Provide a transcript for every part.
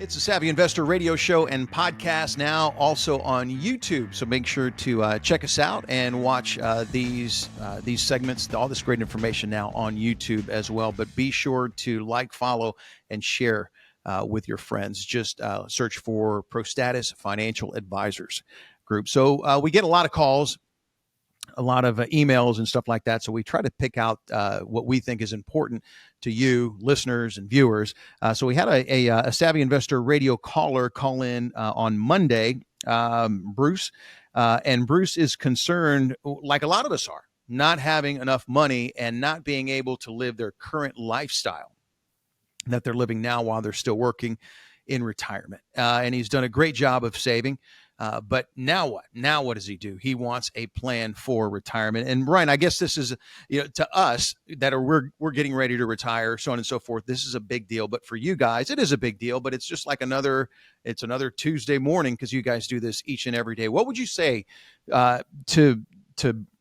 It's a Savvy Investor radio show and podcast now, also on YouTube. So make sure to check us out and watch these segments, all this great information now on YouTube as well. But be sure to like, follow, and share with your friends. Just search for Prostatis Financial Advisors Group. So we get a lot of calls, a lot of emails and stuff like that. So we try to pick out what we think is important to you, listeners and viewers. So we had a Savvy Investor radio caller call in on Monday, Bruce. And Bruce is concerned, like a lot of us are, not having enough money and not being able to live their current lifestyle that they're living now while they're still working in retirement. And he's done a great job of saving. But now what? Now what does he do? He wants a plan for retirement. And Brian, I guess this is, to us that we're getting ready to retire, so on and so forth. This is a big deal. But for you guys, it is a big deal. But it's just like another Tuesday morning because you guys do this each and every day. What would you say to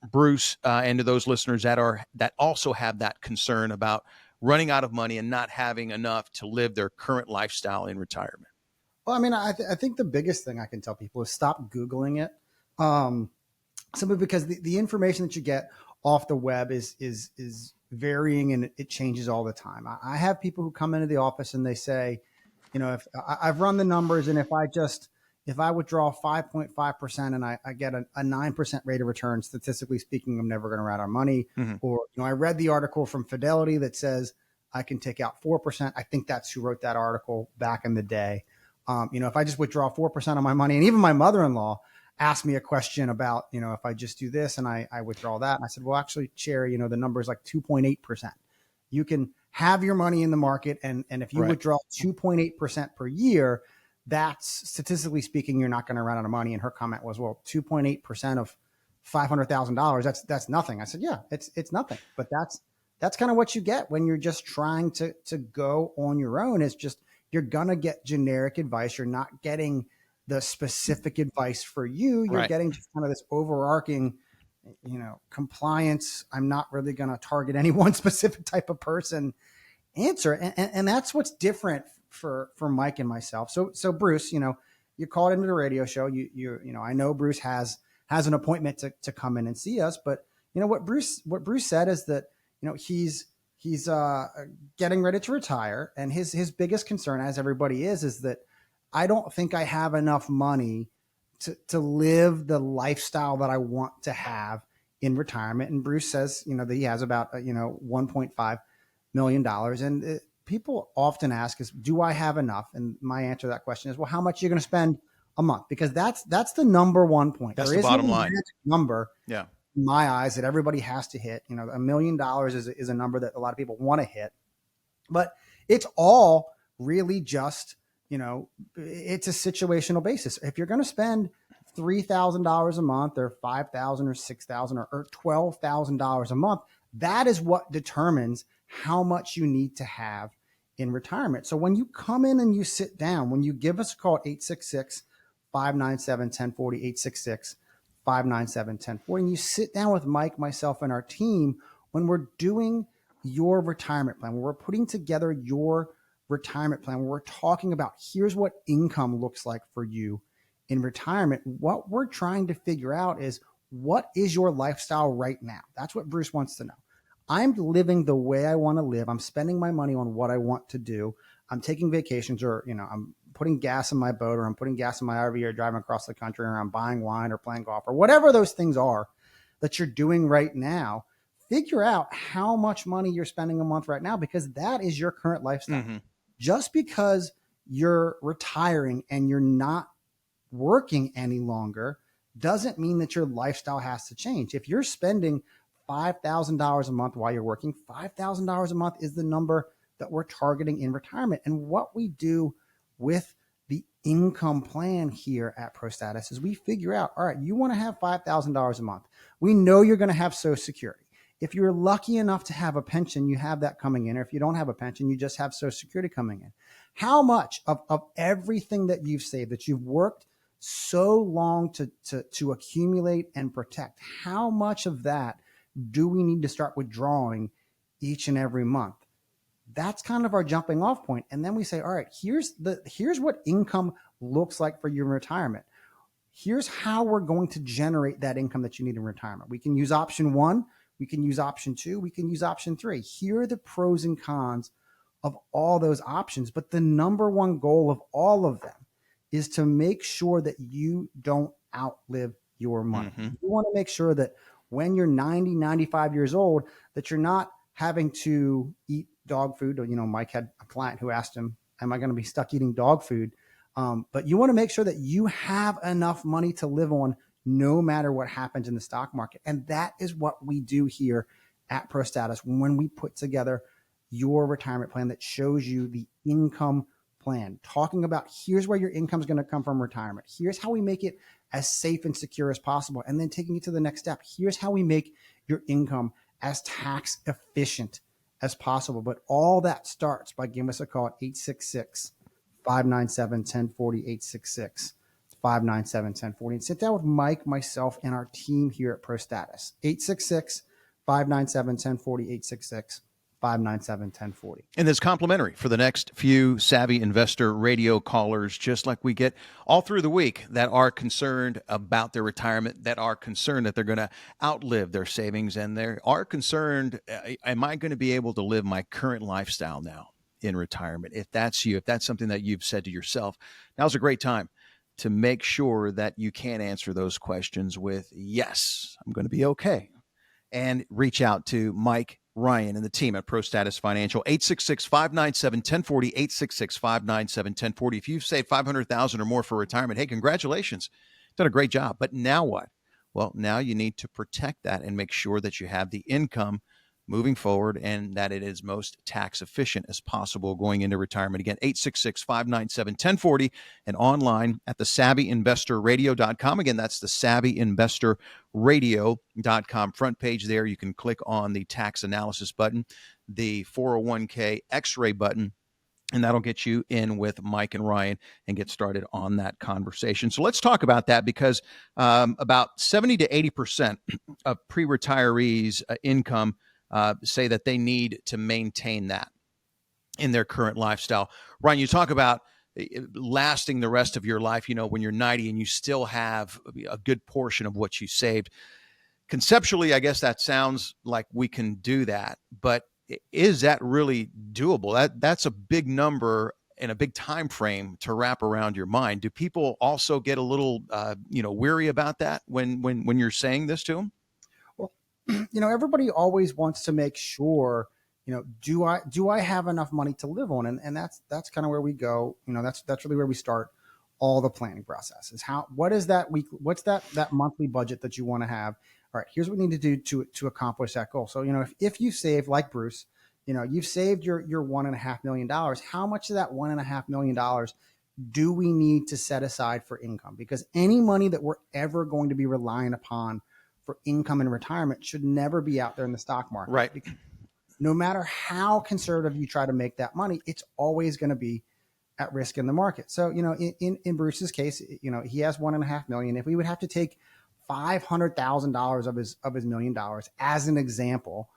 Bruce and to those listeners that also have that concern about running out of money and not having enough to live their current lifestyle in retirement? Well, I mean, I think the biggest thing I can tell people is stop Googling it. Simply because the information that you get off the web is varying and it changes all the time. I have people who come into the office and they say, if I've run the numbers and if I withdraw 5.5% and I get a 9% rate of return, statistically speaking, I'm never going to run out of money. Mm-hmm. Or, I read the article from Fidelity that says I can take out 4%. I think that's who wrote that article back in the day. If I just withdraw 4% of my money, and even my mother-in-law asked me a question about, if I just do this and I withdraw that. And I said, well, actually, Cherry, the number is like 2.8%. You can have your money in the market. And if you withdraw 2.8% per year, that's statistically speaking, you're not going to run out of money. And her comment was, well, 2.8% of $500,000, that's nothing. I said, yeah, it's nothing. But that's kind of what you get when you're just trying to go on your own. It's just, you're going to get generic advice. You're not getting the specific advice for you. You're getting just kind of this overarching, compliance. I'm not really going to target any one specific type of person answer. And that's what's different for Mike and myself. So Bruce, you called into the radio show. I know Bruce has an appointment to come in and see us, but what Bruce said is that, he's getting ready to retire. And his biggest concern, as everybody is that I don't think I have enough money to live the lifestyle that I want to have in retirement. And Bruce says, that he has about, $1.5 million. And people often ask is, do I have enough? And my answer to that question is, well, how much are you going to spend a month? Because that's the number one point. That's the bottom line number. Yeah. In my eyes, that everybody has to hit. $1 million is a number that a lot of people want to hit, but it's all really just, it's a situational basis. If you're going to spend $3,000 a month or $5,000 or $6,000 or $12,000 a month, that is what determines how much you need to have in retirement. So when you come in and you sit down, when you give us a call at 866-597-1040, 866-597-1040, and you sit down with Mike, myself, and our team when we're doing your retirement plan, when we're putting together your retirement plan, when we're talking about here's what income looks like for you in retirement, what we're trying to figure out is what is your lifestyle right now? That's what Bruce wants to know. I'm living the way I want to live. I'm spending my money on what I want to do. I'm taking vacations or, I'm putting gas in my boat or I'm putting gas in my RV or driving across the country or I'm buying wine or playing golf or whatever those things are that you're doing right now. Figure out how much money you're spending a month right now, because that is your current lifestyle. Mm-hmm. Just because you're retiring and you're not working any longer doesn't mean that your lifestyle has to change. If you're spending $5,000 a month while you're working, $5,000 a month is the number that we're targeting in retirement. And what we do with the income plan here at Prostatis is we figure out, all right, you want to have $5,000 a month. We know you're going to have Social Security. If you're lucky enough to have a pension, you have that coming in. Or if you don't have a pension, you just have Social Security coming in. How much of everything that you've saved, that you've worked so long to accumulate and protect, how much of that do we need to start withdrawing each and every month? that's kind of our jumping off point. And then we say, all right, here's what income looks like for your retirement. Here's how we're going to generate that income that you need in retirement. We can use option 1, we can use option 2, we can use option 3. Here are the pros and cons of all those options. But the number one goal of all of them is to make sure that you don't outlive your money. Mm-hmm. You want to make sure that when you're 90, 95 years old, that you're not having to eat dog food. Or, Mike had a client who asked him, am I going to be stuck eating dog food? But you want to make sure that you have enough money to live on no matter what happens in the stock market. And that is what we do here at Prostatis when we put together your retirement plan that shows you the income plan, talking about here's where your income is going to come from retirement. Here's how we make it as safe and secure as possible. And then taking it to the next step. Here's how we make your income as tax efficient as possible. But all that starts by giving us a call at 866-597-1040, 866-597-1040. And sit down with Mike, myself, and our team here at Prostatis. 866-597-1040, 866-597-1040. And it's complimentary for the next few Savvy Investor radio callers, just like we get all through the week, that are concerned about their retirement, that are concerned that they're going to outlive their savings, and they are concerned, am I going to be able to live my current lifestyle now in retirement? If that's you, if that's something that you've said to yourself, now's a great time to make sure that you can answer those questions with, yes, I'm going to be okay. And reach out to Mike, Ryan, and the team at Prostatis Financial, 866-597-1040, 866-597-1040. If you've saved $500,000 or more for retirement, hey, congratulations. Done a great job. But now what? Well, now you need to protect that and make sure that you have the income moving forward and that it is most tax efficient as possible going into retirement. Again, 866-597-1040 and online at thesavvyinvestorradio.com. Again, that's thesavvyinvestorradio.com. Front page there, you can click on the tax analysis button, the 401k x-ray button, and that'll get you in with Mike and Ryan and get started on that conversation. So let's talk about that, because about 70 to 80% of pre-retirees' income say that they need to maintain that in their current lifestyle. Ryan, you talk about lasting the rest of your life, when you're 90 and you still have a good portion of what you saved. Conceptually, I guess that sounds like we can do that, but is that really doable? That's a big number and a big time frame to wrap around your mind. Do people also get a little, weary about that when you're saying this to them? Well, everybody always wants to make sure, do I have enough money to live on? And that's kind of where we go. That's really where we start all the planning process. Is what's that monthly budget that you want to have? All right, here's what we need to do to accomplish that goal. So, if you save, like Bruce, you've saved your $1.5 million, how much of that $1.5 million do we need to set aside for income? Because any money that we're ever going to be relying upon for income in retirement should never be out there in the stock market. Right. Because no matter how conservative you try to make that money, it's always going to be at risk in the market. So, in Bruce's case, he has $1.5 million. If we would have to take $500,000 of his $1 million as an example,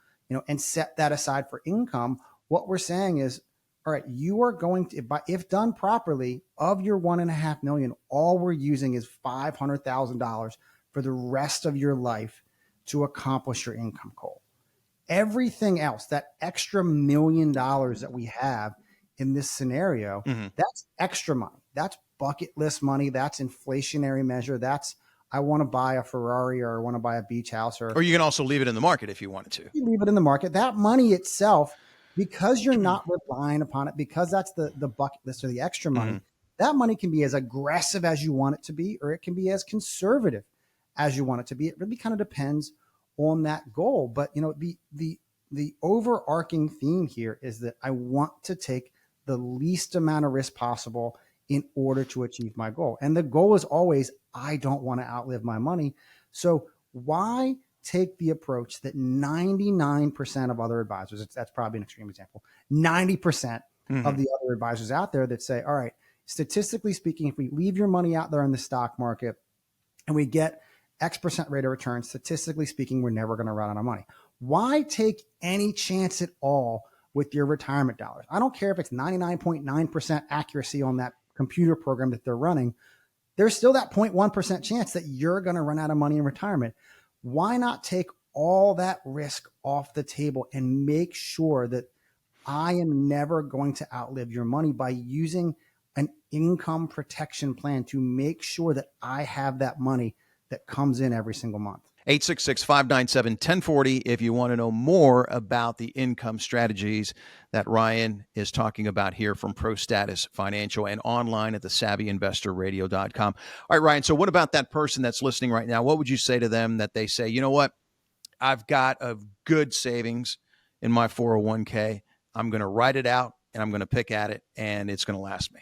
and set that aside for income, what we're saying is, all right, you are going to, if done properly, of your $1.5 million, all we're using is $500,000 for the rest of your life to accomplish your income goal. Everything else, that extra $1 million that we have in this scenario, that's extra money. That's bucket list money. That's inflationary measure. That's, I want to buy a Ferrari, or I want to buy a beach house. Or you can also leave it in the market if you wanted to. You leave it in the market. That money itself, because you're not relying upon it, because that's the bucket list or the extra money, that money can be as aggressive as you want it to be, or it can be as conservative as you want it to be. It really kind of depends on that goal. But, the overarching theme here is that I want to take the least amount of risk possible in order to achieve my goal. And the goal is always, I don't want to outlive my money. So why take the approach that 99% of other advisors, that's probably an extreme example, 90% of the other advisors out there that say, all right, statistically speaking, if we leave your money out there in the stock market and we get X% rate of return, statistically speaking, we're never going to run out of money. Why take any chance at all with your retirement dollars. I don't care if it's 99.9% accuracy on that computer program that they're running. There's still that 0.1% chance that you're going to run out of money in retirement. Why not take all that risk off the table and make sure that I am never going to outlive your money by using an income protection plan to make sure that I have that money that comes in every single month. 866-597-1040 if you want to know more about the income strategies that Ryan is talking about here from Prostatis Financial and online at thesavvyinvestorradio.com. All right, Ryan, so what about that person that's listening right now? What would you say to them that they say, you know what, I've got a good savings in my 401k. I'm going to write it out and I'm going to pick at it and it's going to last me.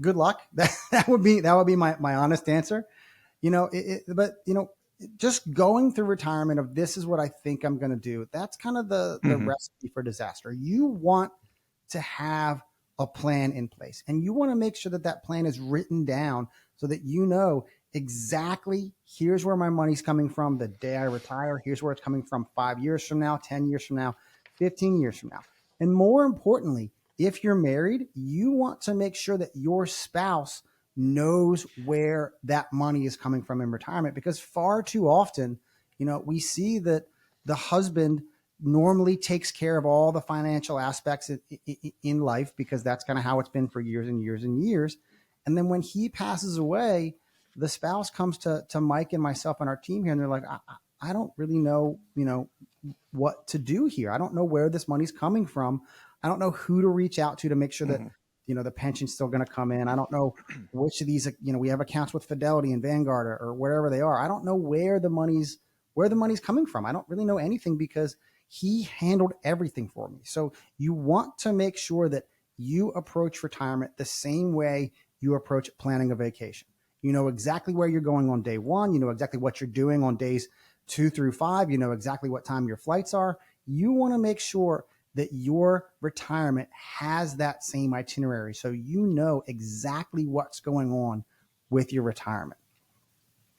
Good luck. That would be my honest answer. But just going through retirement of this is what I think I'm going to do. That's kind of the recipe for disaster. You want to have a plan in place and you want to make sure that that plan is written down so that you know exactly here's where my money's coming from the day I retire. Here's where it's coming from 5 years from now, 10 years from now, 15 years from now. And more importantly, if you're married, you want to make sure that your spouse knows where that money is coming from in retirement, because far too often, we see that the husband normally takes care of all the financial aspects in life because that's kind of how it's been for years and years and years. And then when he passes away, the spouse comes to Mike and myself and our team here, and they're like, I don't really know, what to do here. I don't know where this money's coming from. I don't know who to reach out to make sure that, the pension's still going to come in. I don't know which of these, we have accounts with Fidelity and Vanguard or wherever they are. I don't know where the money's coming from. I don't really know anything because he handled everything for me. So you want to make sure that you approach retirement the same way you approach planning a vacation. You know exactly where you're going on day one. You know exactly what you're doing on days 2 through 5. You know exactly what time your flights are. You want to make sure that your retirement has that same itinerary so you know exactly what's going on with your retirement.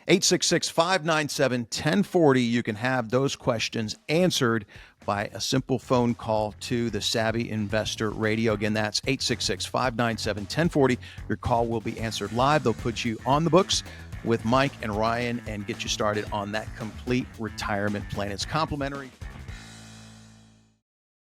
866-597-1040. You can have those questions answered by a simple phone call to the Savvy Investor Radio. Again, that's 866-597-1040. Your call will be answered live. They'll put you on the books with Mike and Ryan and get you started on that complete retirement plan. It's complimentary.